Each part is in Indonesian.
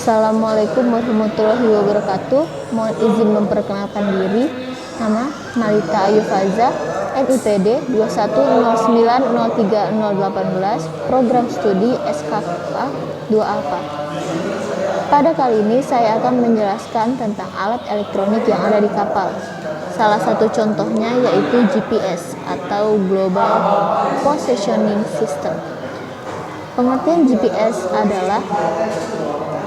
Assalamualaikum warahmatullahi wabarakatuh. Mohon izin memperkenalkan diri. Nama Malita Ayu Faza, NIPD 2109030018, Program Studi SKA 2 Alpha. Pada kali ini saya akan menjelaskan tentang alat elektronik yang ada di kapal. Salah satu contohnya yaitu GPS atau Global Positioning System. Pengertian GPS adalah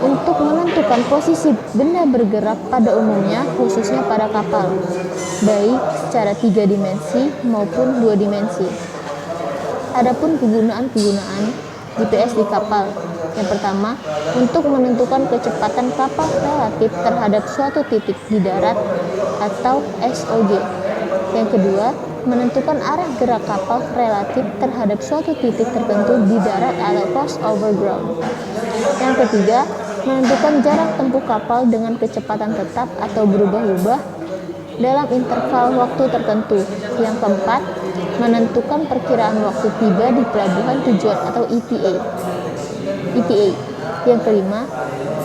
untuk menentukan posisi benda bergerak pada umumnya, khususnya pada kapal, baik secara 3 dimensi maupun 2 dimensi. Adapun penggunaan GPS di kapal. Yang pertama, untuk menentukan kecepatan kapal relatif terhadap suatu titik di darat atau SOG. Yang kedua, menentukan arah gerak kapal relatif terhadap suatu titik tertentu di darat atau course over ground. Yang ketiga, menentukan jarak tempuh kapal dengan kecepatan tetap atau berubah-ubah dalam interval waktu tertentu. Yang keempat, menentukan perkiraan waktu tiba di pelabuhan tujuan atau ETA. Yang kelima,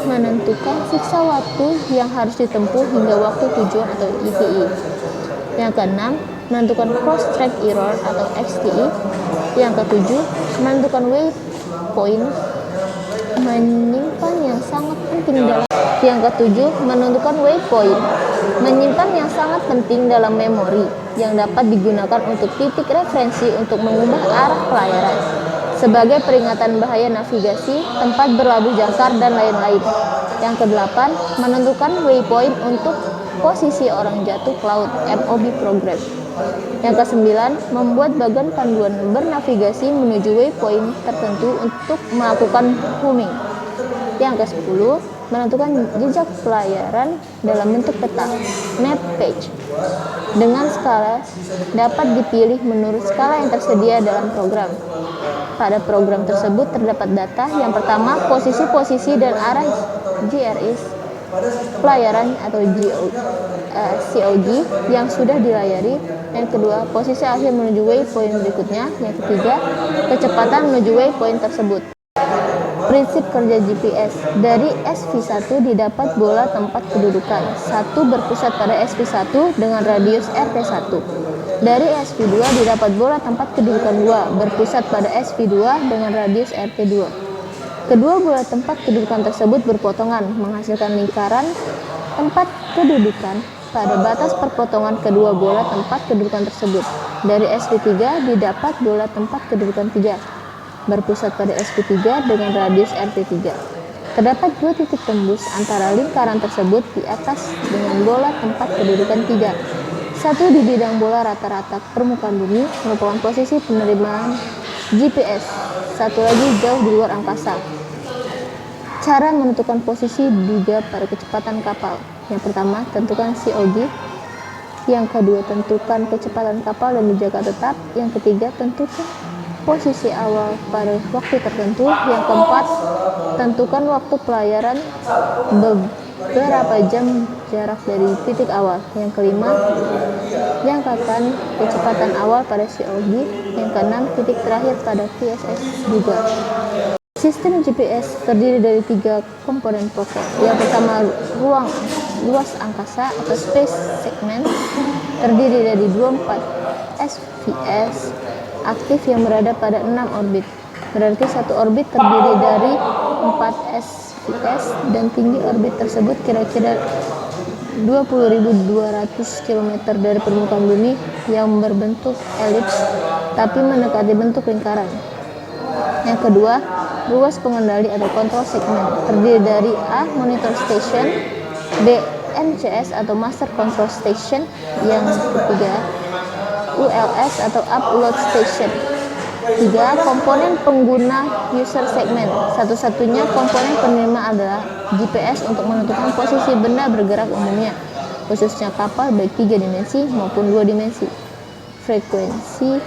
menentukan siksa waktu yang harus ditempuh hingga waktu tujuan atau ETA. Yang keenam, menentukan cross track error atau XTE. Yang ketujuh, menentukan waypoint menyimpan yang sangat penting dalam memori yang dapat digunakan untuk titik referensi untuk mengubah arah pelayaran sebagai peringatan bahaya navigasi, tempat berlabuh jangkar, dan lain-lain. Yang kedelapan, menentukan waypoint untuk posisi orang jatuh ke laut, MOB program. Yang kesembilan, membuat bagan panduan bernavigasi menuju waypoint tertentu untuk melakukan homing. Yang ke-10, menentukan jejak pelayaran dalam bentuk peta, map page. Dengan skala dapat dipilih menurut skala yang tersedia dalam program. Pada program tersebut terdapat data. Yang pertama, posisi-posisi dan arah GRS pelayaran atau COG yang sudah dilayari. Yang kedua, posisi akhir menuju waypoint berikutnya. Yang ketiga, kecepatan menuju waypoint tersebut. Prinsip kerja GPS. Dari SV1 didapat bola tempat kedudukan. 1 berpusat pada SV1 dengan radius RT1. Dari SV2 didapat bola tempat kedudukan 2 berpusat pada SV2 dengan radius RT2. Kedua bola tempat kedudukan tersebut berpotongan, menghasilkan lingkaran tempat kedudukan pada batas perpotongan kedua bola tempat kedudukan tersebut. Dari SV3 didapat bola tempat kedudukan 3 berpusat pada SV3 dengan radius RT3. Terdapat 2 titik tembus antara lingkaran tersebut di atas dengan bola tempat kedudukan 3. Satu di bidang bola rata-rata permukaan bumi merupakan posisi penerimaan GPS. Satu lagi jauh di luar angkasa. Cara menentukan posisi juga pada kecepatan kapal. Yang pertama, tentukan COG. Yang kedua, tentukan kecepatan kapal dan dijaga tetap. Yang ketiga, tentukan posisi awal pada waktu tertentu. Yang keempat, tentukan waktu pelayaran beberapa jam jarak dari titik awal. Yang kelima, jangkakan kecepatan awal pada COG. Yang keenam, titik terakhir pada PSS juga. Sistem GPS terdiri dari 3 komponen pokok. Yang pertama, luas angkasa atau space segment, terdiri dari 24 SVS aktif yang berada pada 6 orbit. Berarti satu orbit terdiri dari 4 SVS dan tinggi orbit tersebut kira-kira 20.200 km dari permukaan bumi yang berbentuk elips tapi mendekati bentuk lingkaran. Yang kedua, ruas pengendali atau control segment, terdiri dari A. Monitor Station, B. MCS atau Master Control Station. Yang ketiga, ULS atau Upload Station. 3. Komponen pengguna user segment. Satu-satunya komponen penerima adalah GPS untuk menentukan posisi benda bergerak umumnya, khususnya kapal baik 3 dimensi maupun 2 dimensi. Frekuensi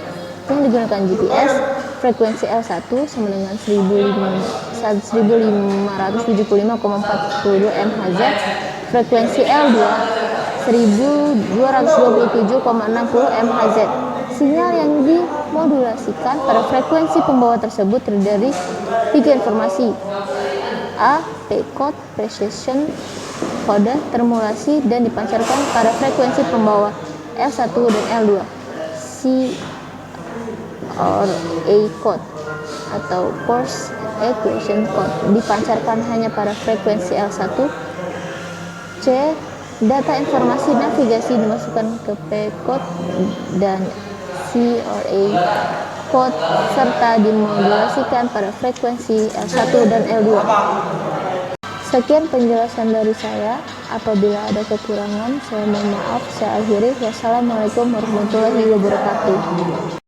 yang digunakan GPS, frekuensi L1 sama dengan 1575,42 MHz, frekuensi L2 1227,60 MHz. Sinyal yang dimodulasikan pada frekuensi pembawa tersebut terdiri dari 3 informasi. A. P code precision kode termulasi dan dipancarkan pada frekuensi pembawa L1 dan L2. C or A code atau course equation code dipancarkan hanya pada frekuensi L1. C. Data informasi navigasi dimasukkan ke P code dan C or A code serta dimodulasikan pada frekuensi L1 dan L2. Sekian penjelasan dari saya. Apabila ada kekurangan, saya mohon maaf. Saya akhiri. Wassalamualaikum warahmatullahi wabarakatuh.